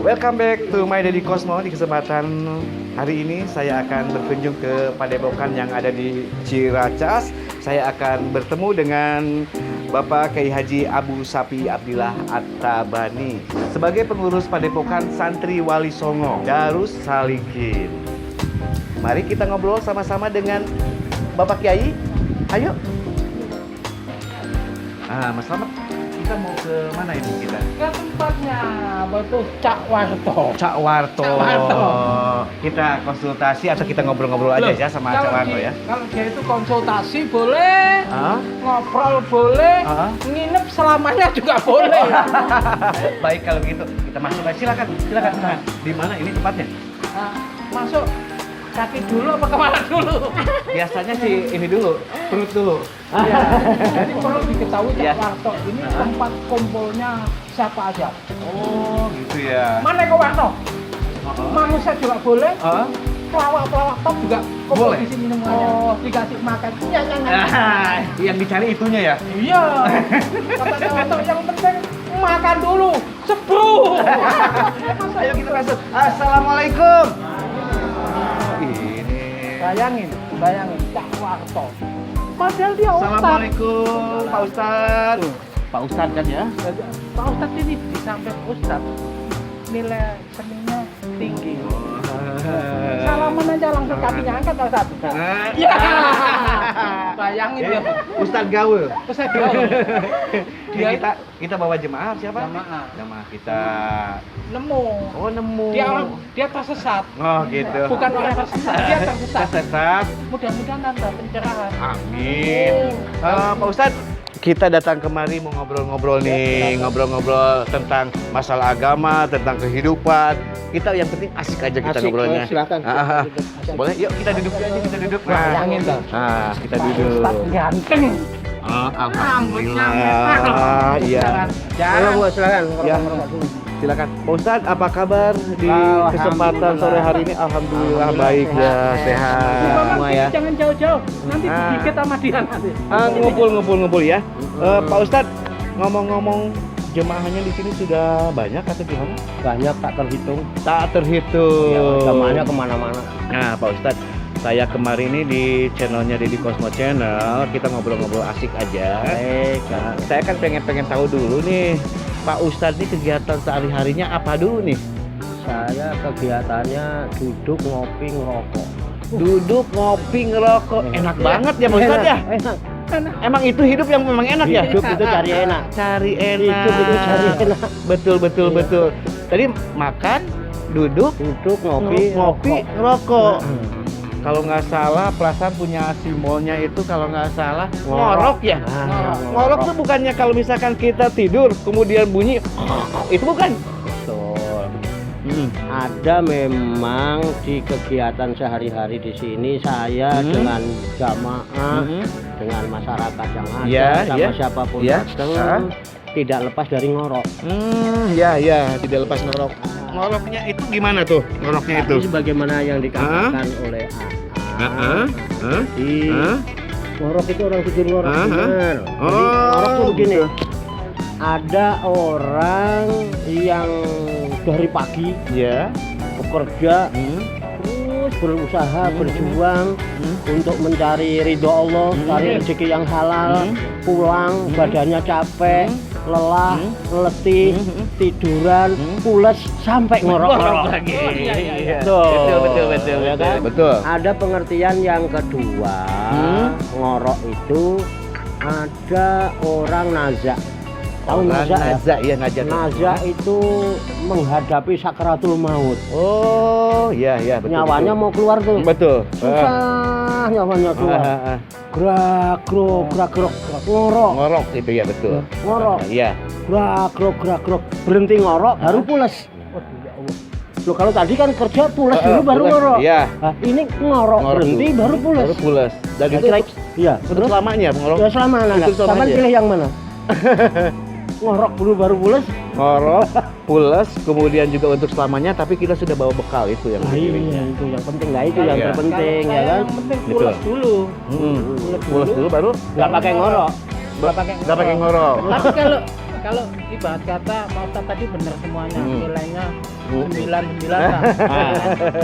Welcome back to my Deddy Cosmo. Di kesempatan hari ini saya akan berkunjung ke Padepokan yang ada di Ciracas. Saya akan bertemu dengan Bapak Kyai Haji Abu Sapi Abdillah At-Tabani sebagai pengurus Padepokan Santri Wali Songo Darus Salikin. Mari kita ngobrol sama-sama dengan Bapak Kyai. Ayo. Mas Slamet, kita mau ke mana ini kita? Ke tempatnya, betul Cak Warto. Cak Warto. Kita konsultasi atau kita ngobrol-ngobrol aja ya sama Cak Warto ya? Kalau dia itu konsultasi boleh, ngobrol boleh, nginep selamanya juga boleh. Baik kalau gitu, kita masuk aja. Silakan. Di mana ini tempatnya? Masuk kaki dulu apa kemana dulu? Biasanya sih ini dulu, perut dulu. Ya, jadi perlu diketahui Cak Ya. Warto ini tempat kumpulnya siapa aja. Oh gitu ya. Mana Cak Warto? Manusia juga boleh. Pelawak-pelawak top juga kumpul Boleh. di sini semuanya. Dikasih makan. Iya, Yang dicari itunya ya? Iya. Kata Cak Warto yang penting makan dulu. Sebelum. Ayo kita masuk. Assalamualaikum. Ini. Bayangin Cak Warto. Padahal dia Ustadz. Assalamualaikum Pak Ustadz. Pak Ustadz kan ya? Pak Ustadz ini di samping Ustadz nilai seninya tinggi. Salaman aja langsung kakinya angkat Pak Ustadz. Iya. Bayangin ya. Ustadz Gaul. Ustadz Gaul. Dia kita bawa jemaah siapa? Jamaah kita. nemu. Oh nemu. Dia tersesat. Oh gitu. Bukan orang tersesat, dia tersesat. Tersesat. Mudah-mudahan ada pencerahan. Amin. Pak Ustadz, kita datang kemari mau ngobrol-ngobrol nih, ngobrol-ngobrol tentang masalah agama, tentang kehidupan. Kita yang penting asik aja kita ngobrolnya. Silakan. Boleh? Yuk kita duduk aja, kita duduk. Bayangin tuh. Kita duduk. Ustadz ganteng. Alhamdulillah. Iya. Silakan. Ya. Silakan. Pak Ustadz, apa kabar di kesempatan sore hari ini? Alhamdulillah baik ya, sehat semua ya. Jangan jauh-jauh, nanti digigit sama dia nanti. Ngumpul ya. Pak Ustadz, ngomong-ngomong jemaahnya di sini sudah banyak atau gimana? Banyak tak terhitung. Tak terhitung. Jamaahnya kemana-mana. Nah, Pak Ustadz, saya kemarin ini di channelnya Deddy Cosmo Channel, kita ngobrol-ngobrol asik aja. Baik. Saya kan pengen tahu dulu nih, Pak Ustadz ini kegiatan sehari-harinya apa dulu nih? Saya kegiatannya duduk, ngopi, ngerokok. Duduk, ngopi, ngerokok. Enak banget ya Pak Ustadz ya? Enak. Emang itu hidup yang memang enak ya? Hidup itu cari enak. Cari enak. Hidup itu cari enak. Betul. Tadi makan, duduk, ngopi, ngerokok. Kalau nggak salah, perasaan punya simbolnya itu kalau nggak salah ngorok ya. Ngorok tuh bukannya kalau misalkan kita tidur kemudian bunyi itu bukan? Betul. Ada memang di kegiatan sehari-hari di sini saya dengan jamaah, dengan masyarakat yang ada, sama siapapun datang, tidak lepas dari ngorok. Ya, tidak lepas ngorok. Ngoroknya itu gimana tuh? Ngoroknya itu? Sebagaimana yang dikatakan oleh ngorok itu orang tidur ngorok benar. Jadi ngorok tuh begini. Ada orang yang dari pagi bekerja terus berusaha berjuang untuk mencari ridho Allah, cari rezeki yang halal, pulang badannya capek, lelah, letih, tiduran, pules sampai ngorok lagi. Betul, ya kan? Betul. Ada pengertian yang kedua, ngorok itu ada orang nazak. Tahu nazak ya? Nazak itu menghadapi sakratul maut. Oh, iya betul. Nyawanya mau keluar tuh. Betul. Susah nyawanya keluar. Gerak gerok ngorok itu ya betul. Ngorok. Iya. Gerak gerok berhenti ngorok baru pules. Loh kalau tadi kan kerja pules dulu baru ngorok. Iya. Nah, ini ngorok berhenti baru pules. Dan itu iya, terus selamanya ngorok. Ya selamanya. Sama pilih yang mana? Ngorok dulu baru pules. Ngorok, pules, kemudian juga untuk selamanya, tapi kita sudah bawa bekal itu yang iya, itu yang penting. Nah itu yang terpenting ya kan. Yang penting pules dulu. Pules dulu baru nggak pakai ngorok. Nggak pakai ngorok. Tapi kalau ibarat kata Pak Ustadz tadi benar semuanya, nilainya 9 lah.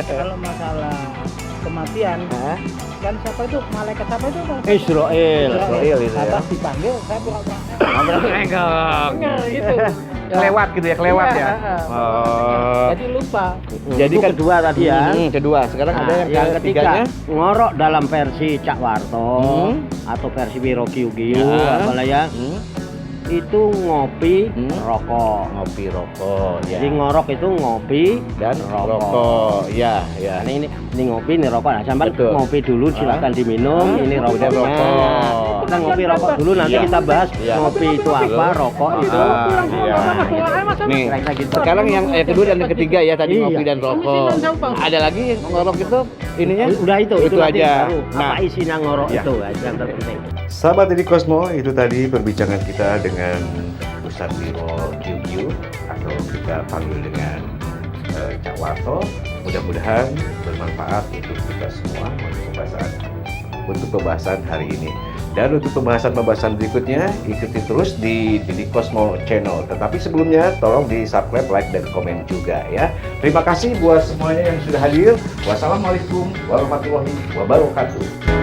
Kalau masalah kematian, kan siapa itu malaikat siapa itu Pak Ustadz? Israel itu ya. Atas dipanggil saya pura-pura Enggak. gitu. Kelewat gitu ya, kelewat ya. Oh. Jadi lupa. Jadi Itu kan kedua tadi ya. kedua. Sekarang ada Nah, yang ketiganya. ketiga, ngorok dalam versi Cak Warto atau versi Wiro Gyugyu Ya. apalah ya. Itu ngopi rokok. Ngopi rokok ya. Jadi ngorok itu ngopi Dan rokok. Ya, ya. Nah, ini ngopi, ini rokok. Nah, sampai Betul. ngopi dulu silakan diminum. Ini Udah rokoknya. rokok. Kita ngopi rokok dulu, nanti Iya. kita bahas Iya. ngopi itu apa, rokok itu. Iya. Nih, Kira-kira gitu. sekarang yang kedua dan yang ketiga ya tadi Iya. ngopi dan rokok. Ada lagi ngorok itu ininya? Udah itu nanti aja. baru. Nah, Apa isinya ngorok Iya. itu yang terpenting. sahabat Didi Kosmo, itu tadi perbincangan kita dengan Ustadz Wiro Gyugyu atau kita panggil dengan Cak Warto. Mudah-mudahan bermanfaat untuk kita semua untuk pembahasan hari ini. Dan untuk pembahasan berikutnya, ikuti terus di Didi Kosmo Channel. Tetapi sebelumnya, tolong di subscribe, like, dan komen juga ya. Terima kasih buat semuanya yang sudah hadir. Wassalamualaikum warahmatullahi wabarakatuh.